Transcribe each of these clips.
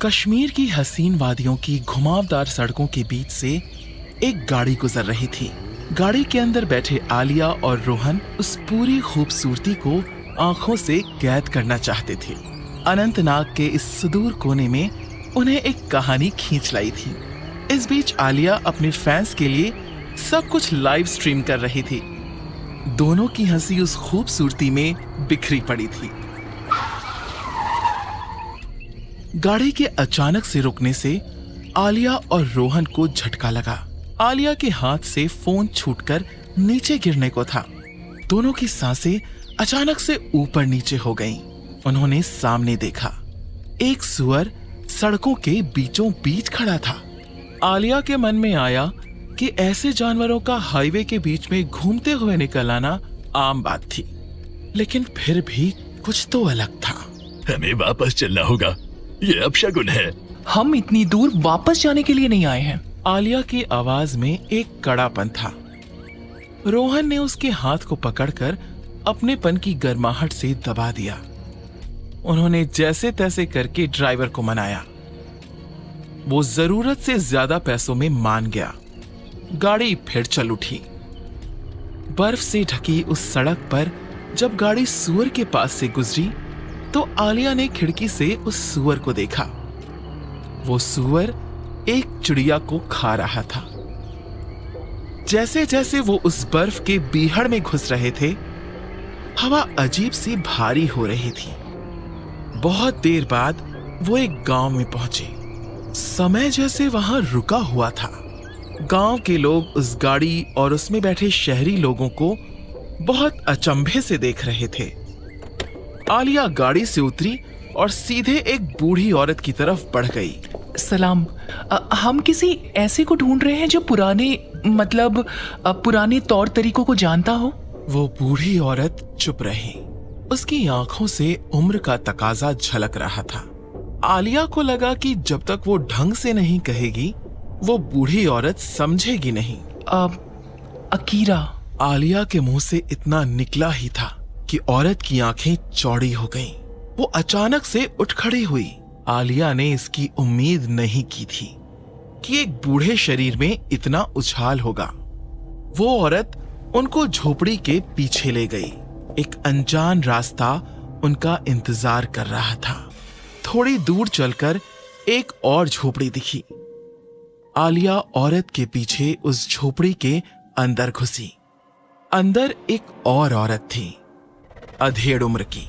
कश्मीर की हसीन वादियों की घुमावदार सड़कों के बीच से एक गाड़ी गुजर रही थी। गाड़ी के अंदर बैठे आलिया और रोहन उस पूरी खूबसूरती को आंखों से कैद करना चाहते थे। अनंतनाग के इस सुदूर कोने में उन्हें एक कहानी खींच लाई थी। इस बीच आलिया अपने फैंस के लिए सब कुछ लाइव स्ट्रीम कर रही थी। दोनों की हंसी उस खूबसूरती में बिखरी पड़ी थी। गाड़ी के अचानक से रुकने से आलिया और रोहन को झटका लगा। आलिया के हाथ से फोन छूटकर नीचे गिरने को था। दोनों की सांसें अचानक से ऊपर नीचे हो गईं। उन्होंने सामने देखा, एक सुअर सड़कों के बीचों बीच खड़ा था। आलिया के मन में आया कि ऐसे जानवरों का हाईवे के बीच में घूमते हुए निकल आना आम बात थी, लेकिन फिर भी कुछ तो अलग था। हमें वापस चलना होगा, ये अपशगुन है। हम इतनी दूर वापस जाने के लिए नहीं आए हैं। आलिया की आवाज में एक कड़ापन था। रोहन ने उसके हाथ को पकड़कर अपनेपन की गर्माहट से दबा दिया। उन्होंने जैसे तैसे करके ड्राइवर को मनाया। वो जरूरत से ज्यादा पैसों में मान गया। गाड़ी फिर चल उठी। बर्फ से ढकी उस सड़क पर जब गाड़ी सुअर के पास से गुजरी तो आलिया ने खिड़की से उस सुअर को देखा। वो सुअर एक चिड़िया को खा रहा था। जैसे जैसे वो उस बर्फ के बीहड़ में घुस रहे थे, हवा अजीब सी भारी हो रही थी। बहुत देर बाद वो एक गांव में पहुंचे। समय जैसे वहां रुका हुआ था। गांव के लोग उस गाड़ी और उसमें बैठे शहरी लोगों को बहुत अचंभे से देख रहे थे। आलिया गाड़ी से उतरी और सीधे एक बूढ़ी औरत की तरफ बढ़ गई। सलाम, हम किसी ऐसे को ढूंढ रहे हैं जो पुराने तौर तरीकों को जानता हो। वो बूढ़ी औरत चुप रही। उसकी आंखों से उम्र का तकाजा झलक रहा था। आलिया को लगा कि जब तक वो ढंग से नहीं कहेगी, वो बूढ़ी औरत समझेगी नहीं। अकीरा। आलिया के मुंह से इतना निकला ही था कि औरत की आंखें चौड़ी हो गईं। वो अचानक से उठ खड़ी हुई। आलिया ने इसकी उम्मीद नहीं की थी कि एक बूढ़े शरीर में इतना उछाल होगा। वो औरत उनको झोपड़ी के पीछे ले गई। एक अनजान रास्ता उनका इंतजार कर रहा था। थोड़ी दूर चलकर एक और झोपड़ी दिखी। आलिया औरत के पीछे उस झोपड़ी के अंदर घुसी। अंदर एक और औरत थी, अधेड़ उम्र की।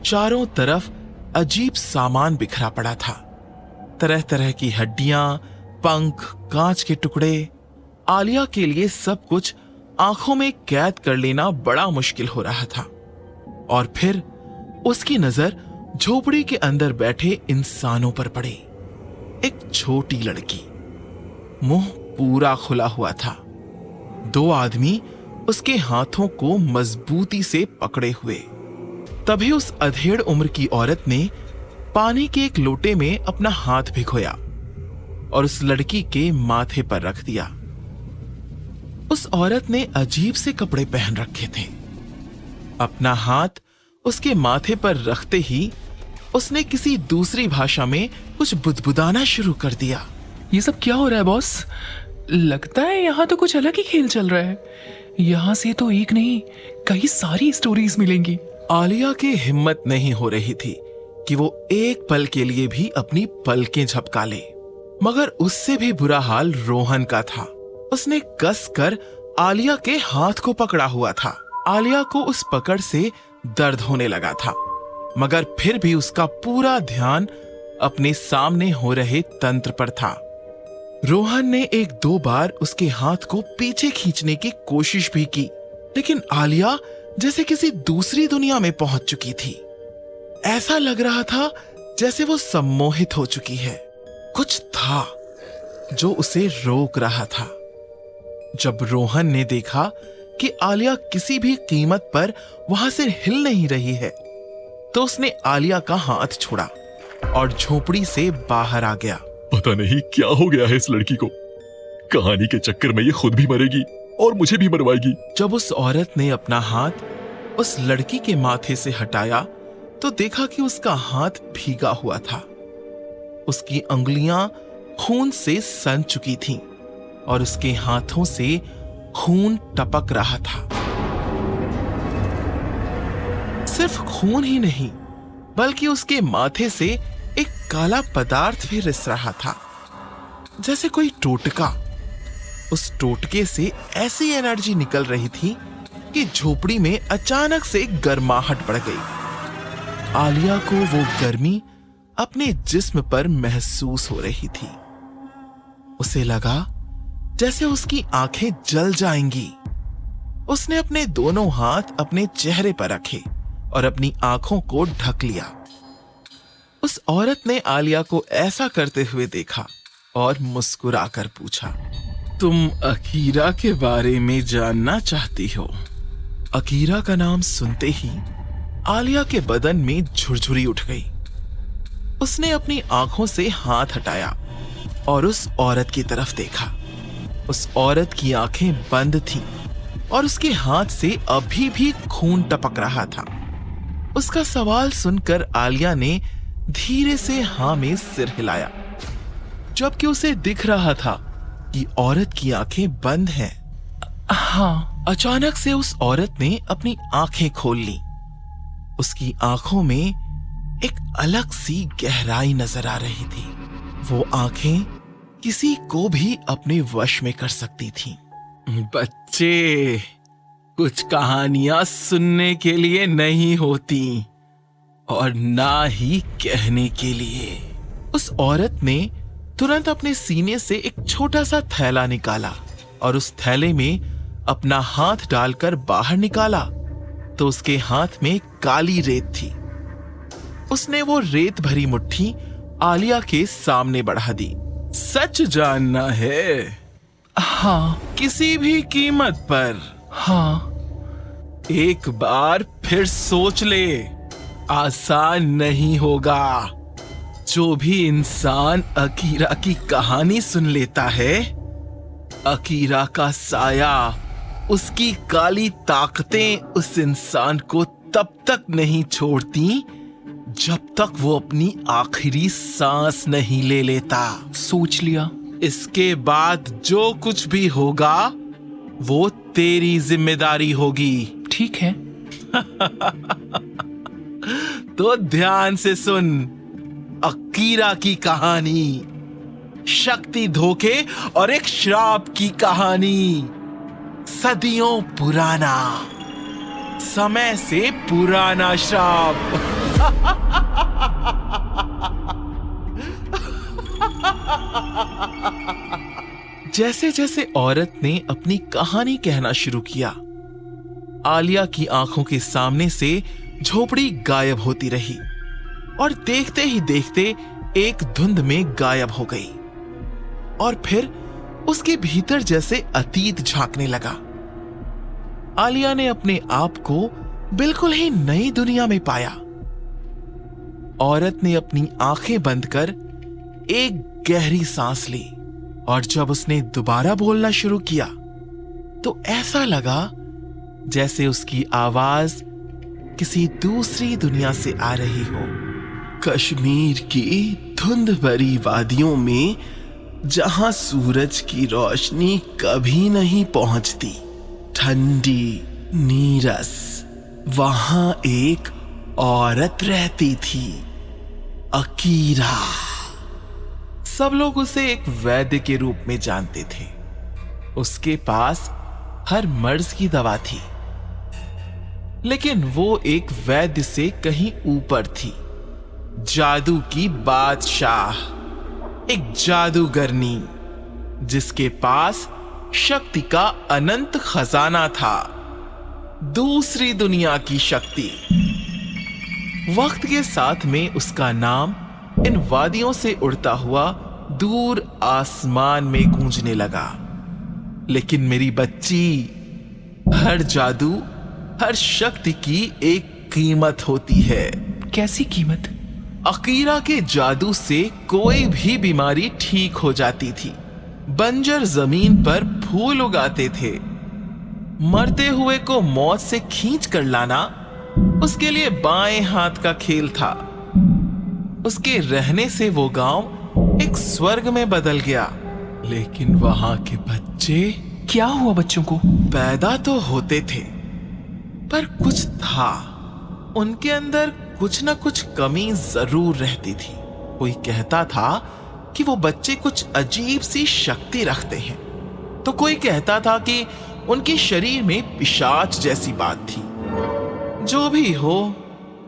चारों तरफ अजीब सामान बिखरा पड़ा था। तरह तरह की हड्डियां, पंख, कांच के टुकड़े। आलिया के लिए सब कुछ आंखों में कैद कर लेना बड़ा मुश्किल हो रहा था। और फिर उसकी नजर झोपड़ी के अंदर बैठे इंसानों पर पड़ी। एक छोटी लड़की, मुंह पूरा खुला हुआ था। दो आदमी उसके हाथों को मजबूती से पकड़े हुए। तभी उस अधेड़ उम्र की औरत ने पानी के एक लोटे में अपना हाथ भिगोया और उस लड़की के माथे पर रख दिया। उस औरत ने अजीब से कपड़े पहन रखे थे। अपना हाथ उसके माथे पर रखते ही उसने किसी दूसरी भाषा में कुछ बुदबुदाना शुरू कर दिया। ये सब क्या हो रहा है बॉस? लगता है यहाँ तो कुछ अलग ही खेल चल रहा है। यहाँ से तो एक नहीं, कई सारी स्टोरीज मिलेंगी। आलिया की हिम्मत नहीं हो रही थी कि वो एक पल के लिए भी अपनी पलकें झपका ले। मगर उससे भी बुरा हाल रोहन का था। उसने कसकर आलिया के हाथ को पकड़ा हुआ था। आलिया को उस पकड़ से दर्द होने लगा था, मगर फिर भी उसका पूरा ध्यान अपने सामने हो रहे तंत्र पर था। रोहन ने एक दो बार उसके हाथ को पीछे खींचने की कोशिश भी की, लेकिन आलिया जैसे किसी दूसरी दुनिया में पहुंच चुकी थी। ऐसा लग रहा था जैसे वो सम्मोहित हो चुकी है। कुछ था जो उसे रोक रहा था। जब रोहन ने देखा कि आलिया किसी भी कीमत पर वहां से हिल नहीं रही है, तो उसने आलिया का हाथ छोड़ा और झोपड़ी से बाहर आ गया। पता नहीं क्या हो गया है इस लड़की को। कहानी के चक्कर में ये खुद भी मरेगी और मुझे भी मरवाएगी। जब उस औरत ने अपना हाथ उस लड़की के माथे से हटाया तो देखा कि उसका हाथ भीगा हुआ था। उसकी अंगुलियां खून से सन चुकी थीं और उसके हाथों से खून टपक रहा था। सिर्फ खून ही नहीं, बल्कि उसके माथे से एक काला पदार्थ भी रिस रहा था, जैसे कोई टोटका। उस टोटके से ऐसी एनर्जी निकल रही थी कि झोपड़ी में अचानक से गर्माहट बढ़ गई। आलिया को वो गर्मी अपने जिस्म पर महसूस हो रही थी। उसे लगा जैसे उसकी आंखें जल जाएंगी। उसने अपने दोनों हाथ अपने चेहरे पर रखे और अपनी आंखों को ढक लिया। उस औरत ने आलिया को ऐसा करते हुए देखा और मुस्कुराकर पूछा, तुम अकीरा के बारे में जानना चाहती हो? अकीरा का नाम सुनते ही आलिया के बदन में झुरझुरी उठ गई। उसने अपनी आंखों से हाथ हटाया और उस औरत की तरफ देखा। उस औरत की आंखें बंद थीं और उसके हाथ से अभी भी खून टपक रहा था। उसका सवाल सुनकर आलिया ने धीरे से हां में सिर हिलाया, जबकि उसे दिख रहा था कि औरत की आंखें बंद हैं। हाँ। अचानक से उस औरत ने अपनी आंखें खोल ली। उसकी आंखों में एक अलग सी गहराई नजर आ रही थी। वो आंखें किसी को भी अपने वश में कर सकती थीं। बच्चे, कुछ कहानियां सुनने के लिए नहीं होती और ना ही कहने के लिए। उस औरत ने तुरंत अपने सीने से एक छोटा सा थैला निकाला और उस थैले में अपना हाथ डालकर बाहर निकाला तो उसके हाथ में काली रेत थी। उसने वो रेत भरी मुट्ठी आलिया के सामने बढ़ा दी। सच जानना है? हाँ। किसी भी कीमत पर? हाँ। एक बार फिर सोच ले, आसान नहीं होगा। जो भी इंसान अकीरा की कहानी सुन लेता है, अकीरा का साया, उसकी काली ताकतें उस इंसान को तब तक नहीं छोड़ती जब तक वो अपनी आखिरी सांस नहीं ले लेता। सोच लिया। इसके बाद जो कुछ भी होगा वो तेरी जिम्मेदारी होगी। ठीक है। तो ध्यान से सुन अकीरा की कहानी, शक्ति, धोखे और एक श्राप की कहानी। सदियों पुराना, समय से पुराना श्राप। जैसे जैसे औरत ने अपनी कहानी कहना शुरू किया, आलिया की आंखों के सामने से झोपड़ी गायब होती रही और देखते ही देखते एक धुंध में गायब हो गई। और फिर उसके भीतर जैसे अतीत झांकने लगा। आलिया ने अपने आप को बिल्कुल ही नई दुनिया में पाया। औरत ने अपनी आंखें बंद कर एक गहरी सांस ली और जब उसने दोबारा बोलना शुरू किया तो ऐसा लगा जैसे उसकी आवाज किसी दूसरी दुनिया से आ रही हो। कश्मीर की धुंध भरी वादियों में जहां सूरज की रोशनी कभी नहीं पहुंचती, ठंडी, नीरस, वहां एक औरत रहती थी, अकीरा। सब लोग उसे एक वैद्य के रूप में जानते थे। उसके पास हर मर्ज की दवा थी, लेकिन वो एक वैद्य से कहीं ऊपर थी। जादू की बादशाह, एक जादूगरनी जिसके पास शक्ति का अनंत खजाना था, दूसरी दुनिया की शक्ति। वक्त के साथ में उसका नाम इन वादियों से उड़ता हुआ दूर आसमान में गूंजने लगा। लेकिन मेरी बच्ची, हर जादू, हर शक्ति की एक कीमत होती है। कैसी कीमत? अकीरा के जादू से कोई भी बीमारी ठीक हो जाती थी। बंजर जमीन पर फूल उगाते थे। मरते हुए को मौत से खींच कर लाना उसके लिए बाएं हाथ का खेल था। उसके रहने से वो गांव एक स्वर्ग में बदल गया। लेकिन वहां के बच्चे क्या हुआ बच्चों को? पैदा तो होते थे, पर कुछ था, उनके अंदर कुछ न कुछ कमी जरूर रहती थी। कोई कहता था कि वो बच्चे कुछ अजीब सी शक्ति रखते हैं, तो कोई कहता था कि उनके शरीर में पिशाच जैसी बात थी। जो भी हो,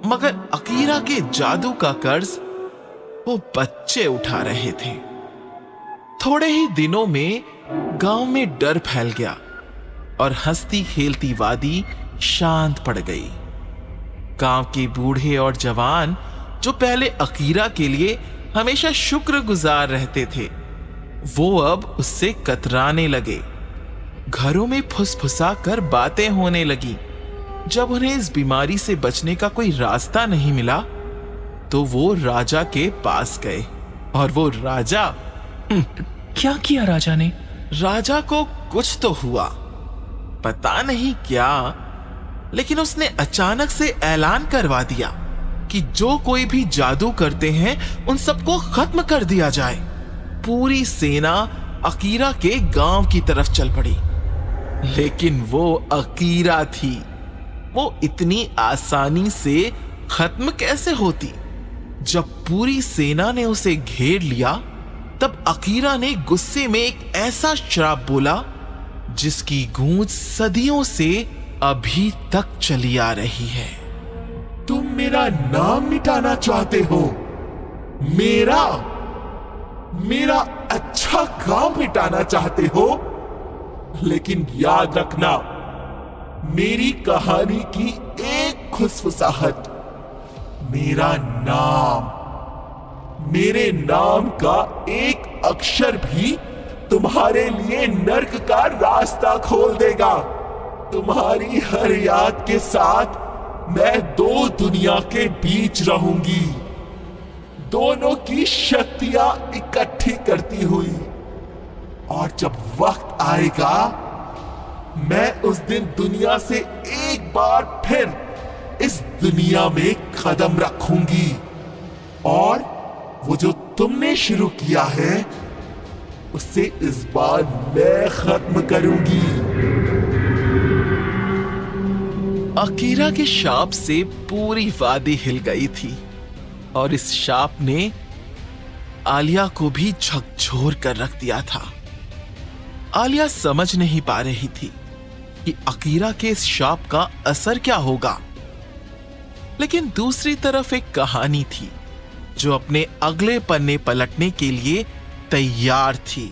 मगर अकीरा के जादू का कर्ज वो बच्चे उठा रहे थे। थोड़े ही दिनों में गांव में डर फैल गया और हंसती खेलती वादी शांत पड़ गई। गांव के बूढ़े और जवान जो पहले अकीरा के लिए हमेशा शुक्रगुजार रहते थे, वो अब उससे कतराने लगे। घरों में फुसफुसा कर बातें होने लगी। जब उन्हें इस बीमारी से बचने का कोई रास्ता नहीं मिला, तो वो राजा के पास गए। और वो राजा, क्या किया राजा ने? राजा को कुछ तो हुआ, पता नहीं क्या, लेकिन उसने अचानक से ऐलान करवा दिया कि जो कोई भी जादू करते हैं उन सबको खत्म कर दिया जाए। पूरी सेना अकीरा के गांव की तरफ चल पड़ी। लेकिन वो अकीरा थी, वो इतनी आसानी से खत्म कैसे होती? जब पूरी सेना ने उसे घेर लिया, तब अकीरा ने गुस्से में एक ऐसा श्राप बोला जिसकी गूंज सदियों से अभी तक चली आ रही है। तुम मेरा नाम मिटाना चाहते हो, मेरा अच्छा काम मिटाना चाहते हो, लेकिन याद रखना, मेरी कहानी की एक खुसफुसाहट, मेरे नाम का एक अक्षर भी तुम्हारे लिए नर्क का रास्ता खोल देगा। तुम्हारी हर याद के साथ मैं दो दुनिया के बीच रहूंगी, दोनों की शक्तियां इकट्ठी करती हुई। और जब वक्त आएगा, मैं उस दिन दुनिया से एक बार फिर इस दुनिया में कदम रखूंगी, और वो जो तुमने शुरू किया है, उसे इस बार मैं खत्म करूंगी। अकीरा के शाप से पूरी वादी हिल गई थी, और इस शाप ने आलिया को भी झकझोर कर रख दिया था। आलिया समझ नहीं पा रही थी कि अकीरा के इस शाप का असर क्या होगा। लेकिन दूसरी तरफ एक कहानी थी जो अपने अगले पन्ने पलटने के लिए तैयार थी।